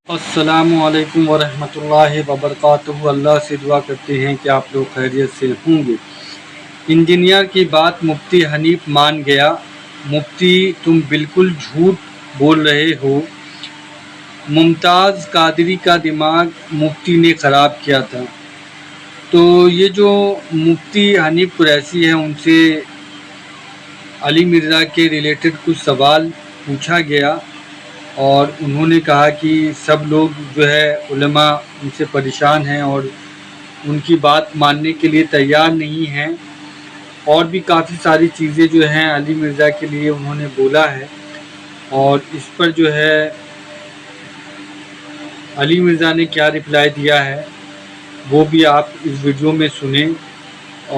السلام علیکم ورحمۃ اللہ وبرکاتہ۔ اللہ سے دعا کرتے ہیں کہ آپ لوگ خیریت سے ہوں گے۔ انجینئر کی بات مفتی حنیف مان گیا۔ مفتی تم بالکل جھوٹ بول رہے ہو۔ ممتاز قادری کا دماغ مفتی نے خراب کیا تھا۔ تو یہ جو مفتی حنیف قریشی ہیں ان سے علی مرزا کے ریلیٹڈ کچھ سوال پوچھا گیا اور انہوں نے کہا کہ سب لوگ جو ہے علماء ان سے پریشان ہیں اور ان کی بات ماننے کے لیے تیار نہیں ہیں، اور بھی کافی ساری چیزیں جو ہیں علی مرزا کے لیے انہوں نے بولا ہے، اور اس پر جو ہے علی مرزا نے کیا رپلائی دیا ہے وہ بھی آپ اس ویڈیو میں سنیں۔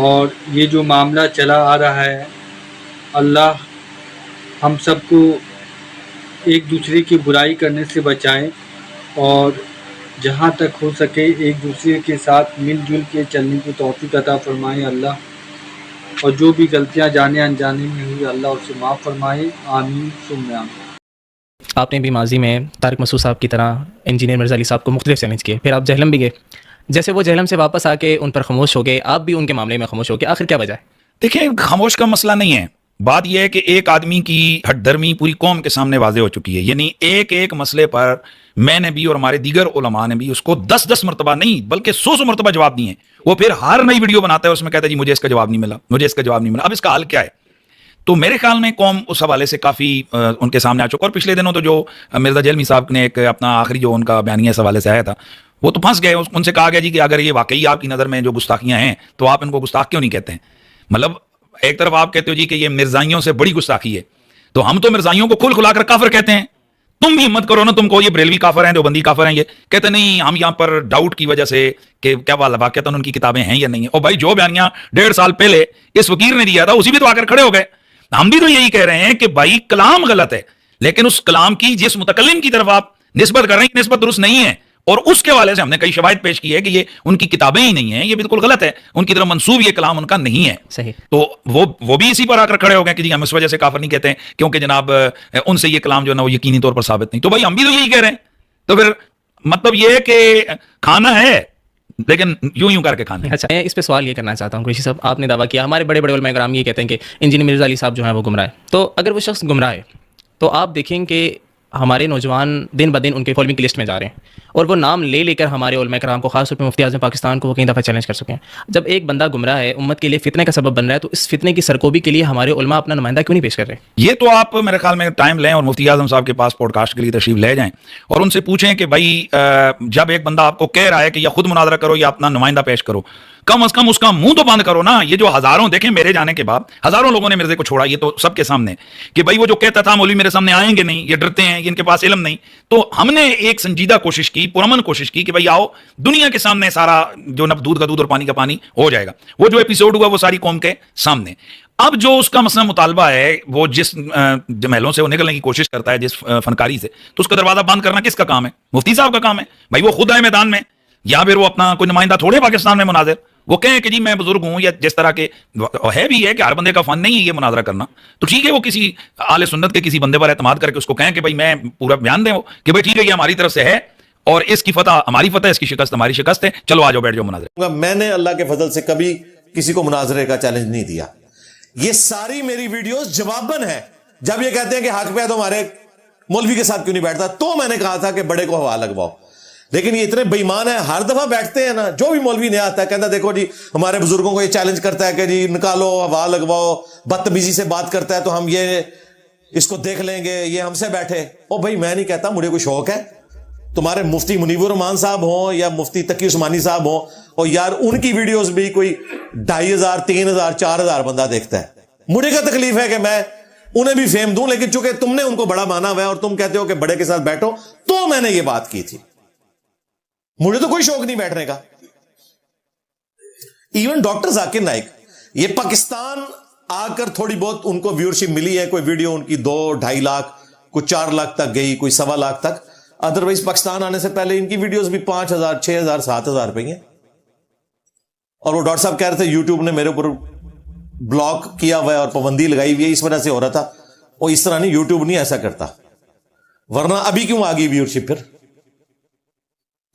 اور یہ جو معاملہ چلا آ رہا ہے، اللہ ہم سب کو ایک دوسرے کی برائی کرنے سے بچائیں اور جہاں تک ہو سکے ایک دوسرے کے ساتھ مل جل کے چلنے کی توفیق عطا فرمائے اللہ، اور جو بھی غلطیاں جانے انجانے میں ہوئی اللہ اسے معاف فرمائے، آمین ثم آمین۔ آپ نے بھی ماضی میں طارق مسعود صاحب کی طرح انجینئر مرزا علی صاحب کو مختلف چیلنج کیے، پھر آپ جہلم بھی گئے، جیسے وہ جہلم سے واپس آ کے ان پر خاموش ہو گئے، آپ بھی ان کے معاملے میں خاموش ہو گئے، آخر کیا وجہ ہے؟ دیکھیں، خاموش کا مسئلہ نہیں ہے، بات یہ ہے کہ ایک آدمی کی ہٹ دھرمی پوری قوم کے سامنے واضح ہو چکی ہے۔ یعنی ایک مسئلے پر میں نے بھی اور ہمارے دیگر علماء نے بھی اس کو 10 مرتبہ نہیں بلکہ 100 مرتبہ جواب دیے ہیں۔ وہ پھر ہر نئی ویڈیو بناتا ہے، اس میں کہتا ہے جی مجھے اس کا جواب نہیں ملا، مجھے اس کا جواب نہیں ملا۔ اب اس کا حل کیا ہے؟ تو میرے خیال میں قوم اس حوالے سے کافی ان کے سامنے آ چکا، اور پچھلے دنوں تو جو مرزا جہلمی صاحب نے ایک اپنا آخری جو ان کا بیانیہ اس حوالے سے آیا تھا وہ تو پھنس گئے۔ ان سے کہا گیا جی کہ اگر یہ واقعی آپ کی نظر میں جو گستاخیاں ہیں تو آپ ان کو گستاخ کیوں نہیں کہتے ہیں؟ مطلب ایک طرف آپ کہتے ہو جی کہ یہ مرزائیوں سے بڑی گستاخی ہے، تو ہم تو مرزائیوں کو کھل کھلا کر کافر کہتے ہیں، تم بھی ہمت کرو نا، تم کو یہ بریلوی کافر ہیں، دیوبندی کافر ہیں، یہ کہتے نہیں ہم یہاں پر ڈاؤٹ کی وجہ سے کہ کیا واقعتاً ان کی کتابیں ہیں یا نہیں ہیں۔ اور بھائی جو بیانیہ 1.5 سال پہلے اس فقیر نے دیا تھا اسی بھی تو آ کر کھڑے ہو گئے۔ ہم بھی تو یہی کہہ رہے ہیں کہ بھائی کلام غلط ہے، لیکن اس کلام کی جس متکلم کی طرف آپ نسبت کر رہے ہیں نسبت درست نہیں ہے، اور اس کے حوالے سے ہم نے کئی شواہد پیش کی ہے کہ یہ ان کی کتابیں ہی نہیں ہیں، یہ بالکل غلط ہے، ان کی طرف منسوب یہ کلام ان کا نہیں ہے۔ صحیح۔ تو وہ بھی اسی پر آ کر کھڑے ہو گئے کہ جی ہم اس وجہ سے کافر نہیں کہتے ہیں کیونکہ جناب ان سے یہ کلام جو ہے نا وہ یقینی طور پر ثابت نہیں۔ تو بھائی ہم بھی تو یہی کہہ رہے ہیں، تو پھر مطلب یہ ہے کہ کھانا ہے لیکن یوں کر کے کھانا ہے۔ اچھا، میں اس پہ سوال یہ کرنا چاہتا ہوں، قریشی صاحب آپ نے دعویٰ کیا ہمارے بڑے بڑے علماء کرام یہ کہتے ہیں کہ انجینئر مرزا علی صاحب جو ہیں وہ گمراہ ہے، تو اگر وہ شخص گمراہ ہے تو آپ دیکھیں کہ ہمارے نوجوان دن بدن ان کے فالوئنگ کی لسٹ میں جا رہے ہیں، اور وہ نام لے لے کر ہمارے علماء کرام کو، خاص طور پہ مفتی اعظم پاکستان کو وہ کئی دفعہ چیلنج کر چکے ہیں۔ جب ایک بندہ گمراہ ہے، امت کے لیے فتنے کا سبب بن رہا ہے، تو اس فتنے کی سرکوبی کے لیے ہمارے علماء اپنا نمائندہ کیوں نہیں پیش کر رہے؟ یہ تو آپ میرے خیال میں ٹائم لیں اور مفتی اعظم صاحب کے پاس پوڈ کاسٹ کے لیے تشریف لے جائیں اور ان سے پوچھیں کہ بھائی جب ایک بندہ آپ کو کہہ رہا ہے کہ یا خود مناظرہ کرو یا اپنا نمائندہ پیش کرو، کم از کم اس کا منہ تو بند کرو نا۔ یہ جو ہزاروں، دیکھیں میرے جانے کے بعد ہزاروں لوگوں نے مرزے کو چھوڑا، یہ تو سب کے سامنے کہ بھائی وہ جو کہتا تھا مولوی میرے سامنے آئیں گے نہیں، یہ ڈرتے ہیں، ان کے پاس علم نہیں، تو ہم نے ایک سنجیدہ کوشش کی، پرامن کوشش کی کہ بھائی آؤ دنیا کے سامنے سارا جو دودھ کا دودھ اور پانی کا پانی ہو جائے گا۔ وہ جو ایپیسوڈ ہوا وہ ساری قوم کے سامنے۔ اب جو اس کا مسئلہ مطالبہ ہے، وہ جس محلوں سے وہ نکلنے کی کوشش کرتا ہے، جس فنکاری سے، تو اس کا دروازہ بند کرنا کس کا کام ہے؟ مفتی صاحب کا کام ہے۔ بھائی وہ خود ہے میدان میں، یا پھر وہ اپنا کوئی نمائندہ تھوڑے پاکستان میں مناظر، وہ کہیں کہ جی میں بزرگ ہوں، یا جس طرح کے ہے بھی ہے کہ ہر بندے کا فن نہیں ہے یہ مناظرہ کرنا، تو ٹھیک ہے وہ کسی اہل سنت کے کسی بندے پر اعتماد کر کے اس کو کہیں کہ بھائی میں پورا بیان دیں کہ بھائی ٹھیک ہے یہ ہماری طرف سے ہے اور اس کی فتح ہماری فتح، اس کی شکست ہماری شکست ہے، چلو آ جاؤ بیٹھ جاؤ مناظرہ۔ میں نے اللہ کے فضل سے کبھی کسی کو مناظرے کا چیلنج نہیں دیا۔ یہ ساری میری ویڈیوز جواباً ہے، جب یہ کہتے ہیں کہ حق پہ ہے تو ہمارے مولوی کے ساتھ کیوں نہیں بیٹھتا، تو میں نے کہا تھا کہ بڑے کو ہوا لگواؤ۔ لیکن یہ اتنے بےمان ہیں، ہر دفعہ بیٹھتے ہیں نا، جو بھی مولوی نیا آتا ہے کہتا ہے دیکھو جی ہمارے بزرگوں کو یہ چیلنج کرتا ہے کہ جی نکالو، ہوا لگواؤ، بدتمیزی سے بات کرتا ہے تو ہم یہ اس کو دیکھ لیں گے، یہ ہم سے بیٹھے۔ او بھائی میں نہیں کہتا، مجھے کوئی شوق ہے، تمہارے مفتی منیب الرحمان صاحب ہوں یا مفتی تقی عثمانی صاحب ہوں، اور یار ان کی ویڈیوز بھی کوئی 2500 3000 4000 بندہ دیکھتا ہے۔ مجھے کیا تکلیف ہے کہ میں انہیں بھی فیم دوں، لیکن چونکہ تم نے ان کو بڑا مانا ہوا ہے اور تم کہتے ہو کہ بڑے کے ساتھ بیٹھو، تو میں نے یہ بات کی تھی۔ مجھے تو کوئی شوق نہیں بیٹھنے کا۔ ایون ڈاکٹر ذاکر نائک، یہ پاکستان آ کر تھوڑی بہت ان کو ویورشپ ملی ہے، کوئی ویڈیو ان کی 2-2.5 لاکھ، کوئی 4 لاکھ تک گئی، کوئی 1.25 لاکھ تک۔ ادروائز پاکستان آنے سے پہلے ان کی ویڈیوز بھی 5000 6000 7000 روپے ہیں۔ اور وہ ڈاکٹر صاحب کہہ رہے تھے یوٹیوب نے میرے اوپر بلاک کیا ہوا ہے اور پابندی لگائی ہوئی ہے، اس وجہ سے ہو رہا تھا۔ وہ اس طرح نہیں، یوٹیوب نہیں ایسا کرتا، ورنہ ابھی کیوں آ گئی ویورشپ پھر؟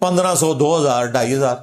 1,500, 2,000, 2,500।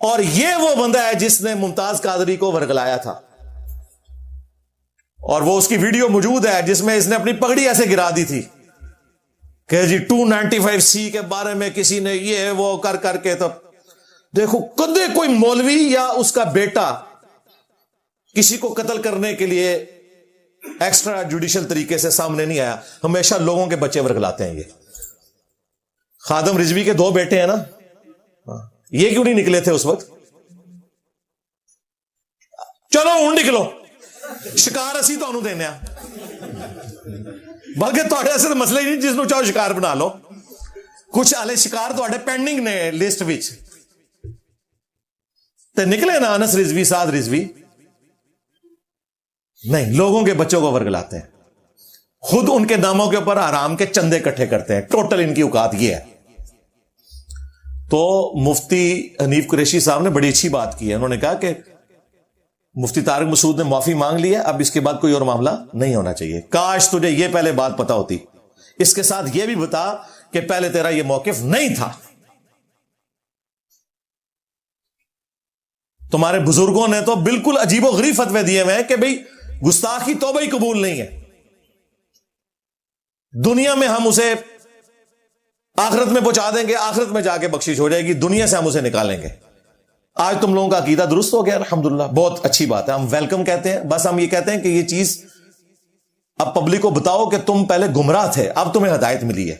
اور یہ وہ بندہ ہے جس نے ممتاز قادری کو ورگلایا تھا, اور وہ اس کی ویڈیو موجود ہے جس میں اس نے اپنی پگڑی ایسے گرا دی تھی کہ جی 295C کے بارے میں کسی نے یہ وہ کر کے. تو دیکھو کدے کوئی مولوی یا اس کا بیٹا کسی کو قتل کرنے کے لیے ایکسٹرا جوڈیشل طریقے سے سامنے نہیں آیا. ہمیشہ لوگوں کے بچے ورگلاتے ہیں. یہ خادم رضوی کے 2 بیٹے ہیں نا, یہ کیوں نہیں نکلے تھے اس وقت؟ چلو ہوں نکلو, شکار اسی تو دینے بلکہ تھوڑے ایسے مسئلہ ہی نہیں جس نو چاہو شکار بنا لو. کچھ آلے شکار تھوڑے پینڈنگ نے لسٹ وچ تے نکلے نا. انس رضوی, سعد رضوی نہیں, لوگوں کے بچوں کو ورگلاتے ہیں, خود ان کے ناموں کے اوپر حرام کے چندے اکٹھے کرتے ہیں. ٹوٹل ان کی اوقات یہ ہے. تو مفتی حنیف قریشی صاحب نے بڑی اچھی بات کی ہے. انہوں نے کہا کہ مفتی طارق مسعود نے معافی مانگ لی ہے, اب اس کے بعد کوئی اور معاملہ نہیں ہونا چاہیے. کاش تجھے یہ پہلے بات پتا ہوتی. اس کے ساتھ یہ بھی بتا کہ پہلے تیرا یہ موقف نہیں تھا. تمہارے بزرگوں نے تو بالکل عجیب و غریب فتوے دیے ہوئے ہیں کہ بھئی گستاخی توبہ ہی قبول نہیں ہے. دنیا میں ہم اسے آخرت میں پہنچا دیں گے, آخرت میں جا کے بخشش ہو جائے گی, دنیا سے ہم اسے نکالیں گے. آج تم لوگوں کا عقیدہ درست ہو گیا, الحمدللہ, بہت اچھی بات ہے, ہم ویلکم کہتے ہیں. بس ہم یہ کہتے ہیں کہ یہ چیز اب پبلک کو بتاؤ کہ تم پہلے گمراہ تھے, اب تمہیں ہدایت ملی ہے.